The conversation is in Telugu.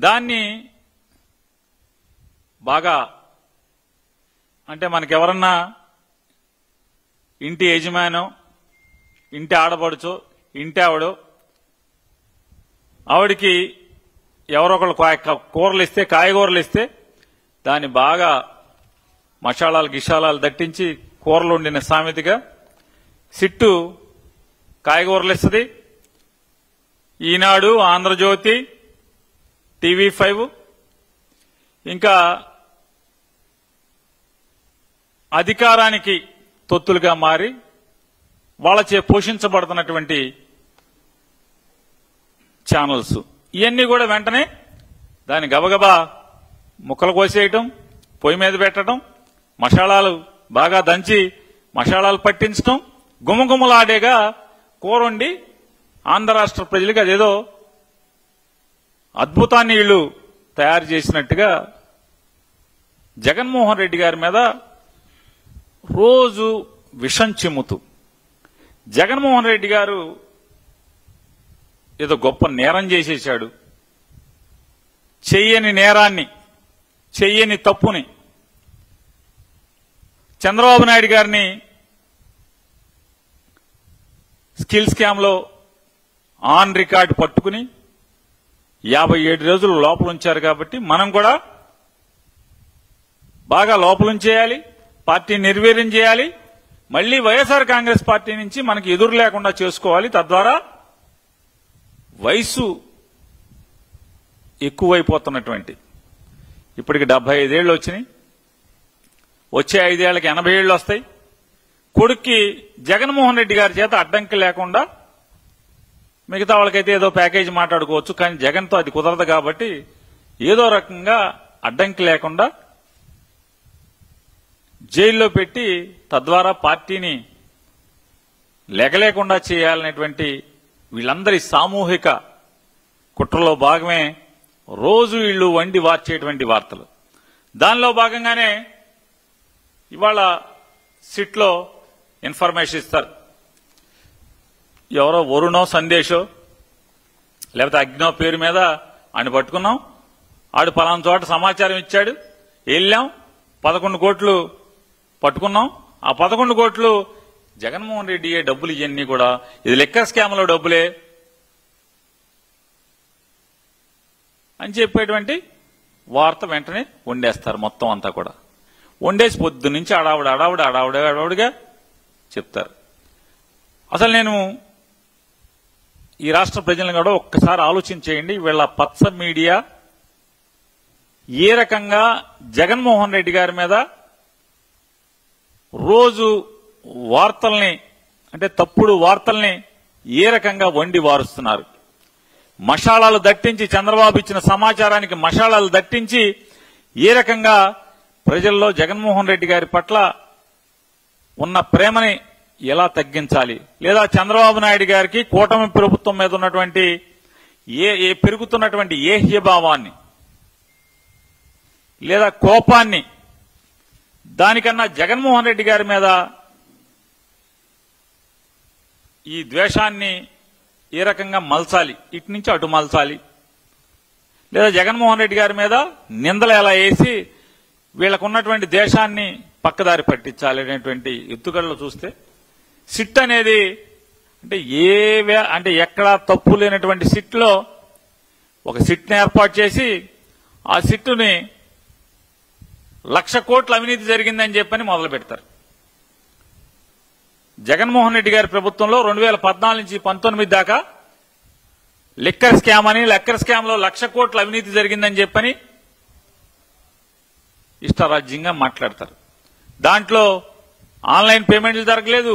దాన్ని బాగా అంటే మనకెవరన్నా ఇంటి యజమానో ఇంటి ఆడపడుచో ఇంటి ఆవిడికి ఎవరో ఒకళ్ళు కూరలు ఇస్తే కాయగూరలు ఇస్తే దాన్ని బాగా మసాలాలు గిషాలాలు దట్టించి కూరలు వండిన సామెతగా సిట్టు కాయగూరలు ఇస్తుంది. ఈనాడు, ఆంధ్రజ్యోతి, TV5 ఇంకా అధికారానికి తొత్తులుగా మారి వాళ్ళచే పోషించబడుతున్నటువంటి ఛానల్స్ ఇవన్నీ కూడా వెంటనే దాన్ని గబగబా ముక్కలు కోసేయటం, పొయ్యి మీద పెట్టడం, మసాలాలు బాగా దంచి మసాలాలు పట్టించడం, గుమగుమలాడేగా కూరండి ఆంధ్ర రాష్ట్ర ప్రజలకు అదేదో అద్భుతాన్ని వీళ్ళు తయారు చేసినట్టుగా జగన్మోహన్ రెడ్డి గారి మీద రోజు విషం చిమ్ముతూ జగన్మోహన్ రెడ్డి గారు ఏదో గొప్ప నేరం చేసేశాడు, చెయ్యని నేరాన్ని, చెయ్యని తప్పుని చంద్రబాబు నాయుడు గారిని స్కిల్ స్కామ్ లో ఆన్ రికార్డు పట్టుకుని 57 రోజులు లోపలుంచారు. కాబట్టి మనం కూడా బాగా లోపలుంచేయాలి, పార్టీ నిర్వీర్యం చేయాలి, మళ్లీ వైఎస్ఆర్ కాంగ్రెస్ పార్టీ నుంచి మనకి ఎదురు లేకుండా చేసుకోవాలి. తద్వారా వయసు ఎక్కువైపోతున్నటువంటి ఇప్పటికి 75 ఏళ్లు వచ్చినాయి, వచ్చే 5 ఏళ్లకి 80 ఏళ్లు వస్తాయి. కొడుక్కి జగన్మోహన్ రెడ్డి గారి చేత అడ్డంకి లేకుండా మిగతా వాళ్ళకైతే ఏదో ప్యాకేజీ మాట్లాడుకోవచ్చు, కానీ జగన్తో అది కుదరదు. కాబట్టి ఏదో రకంగా అడ్డంకి లేకుండా జైల్లో పెట్టి తద్వారా పార్టీని లెగలేకుండా చేయాలనేటువంటి వీళ్ళందరి సామూహిక కుట్రలో భాగమే రోజు వీళ్ళు వండి వార్చేటువంటి వార్తలు. దానిలో భాగంగానే ఇవాళ సిట్లో ఇన్ఫర్మేషన్ ఇస్తారు. ఎవరో వరుణో సందేశో లేకపోతే అగ్నో పేరు మీద ఆయన పట్టుకున్నాం, ఆడు పలానా చోట సమాచారం ఇచ్చాడు, వెళ్ళాం, 11 కోట్లు పట్టుకున్నాం. ఆ 11 కోట్లు జగన్మోహన్ రెడ్డి డబ్బులు ఇవన్నీ కూడా ఇది లిక్కర్ స్కామ్ లో డబ్బులే అని చెప్పేటువంటి వార్త వెంటనే వండేస్తారు. మొత్తం అంతా కూడా వండేసి పొద్దు నుంచి అడావుడిగా చెప్తారు. అసలు నేను ఈ రాష్ట్ర ప్రజలను కూడా ఒక్కసారి ఆలోచన చేయండి. వీళ్ళ పచ్చ మీడియా ఏ రకంగా జగన్మోహన్ రెడ్డి గారి మీద రోజు వార్తల్ని అంటే తప్పుడు వార్తల్ని ఏ రకంగా వండి వారుస్తున్నారు. మషాలాలు దట్టించి చంద్రబాబు ఇచ్చిన సమాచారానికి మషాలాలు దట్టించి ఏ రకంగా ప్రజల్లో జగన్మోహన్ రెడ్డి గారి పట్ల ఉన్న ప్రేమని ఎలా తగ్గించాలి, లేదా చంద్రబాబు నాయుడు గారికి కూటమి ప్రభుత్వం మీద ఉన్నటువంటి పెరుగుతున్నటువంటి ఏహ్యభావాన్ని లేదా కోపాన్ని దానికన్నా జగన్మోహన్ రెడ్డి గారి మీద ఈ ద్వేషాన్ని ఏ రకంగా మలచాలి, ఇటు నుంచి అటు మలచాలి, లేదా జగన్మోహన్ రెడ్డి గారి మీద నిందలు ఎలా వేసి వీళ్ళకున్నటువంటి దేశాన్ని పక్కదారి పట్టించాలి అనేటువంటి ఎత్తుగడలు చూస్తే సిట్ అనేది అంటే ఎక్కడా తప్పు లేనటువంటి సిట్లో ఒక సిట్ని ఏర్పాటు చేసి ఆ సిట్టుని 1,00,000 కోట్ల అవినీతి జరిగిందని చెప్పని మొదలు పెడతారు. జగన్మోహన్ రెడ్డి గారి ప్రభుత్వంలో 2014 నుంచి 19 దాకా లిక్కర్ స్కామ్ అని, లిక్కర్ స్కామ్ లో 1,00,000 కోట్ల అవినీతి జరిగిందని చెప్పని ఇష్టారాజ్యంగా మాట్లాడతారు. దాంట్లో ఆన్లైన్ పేమెంట్లు జరగలేదు,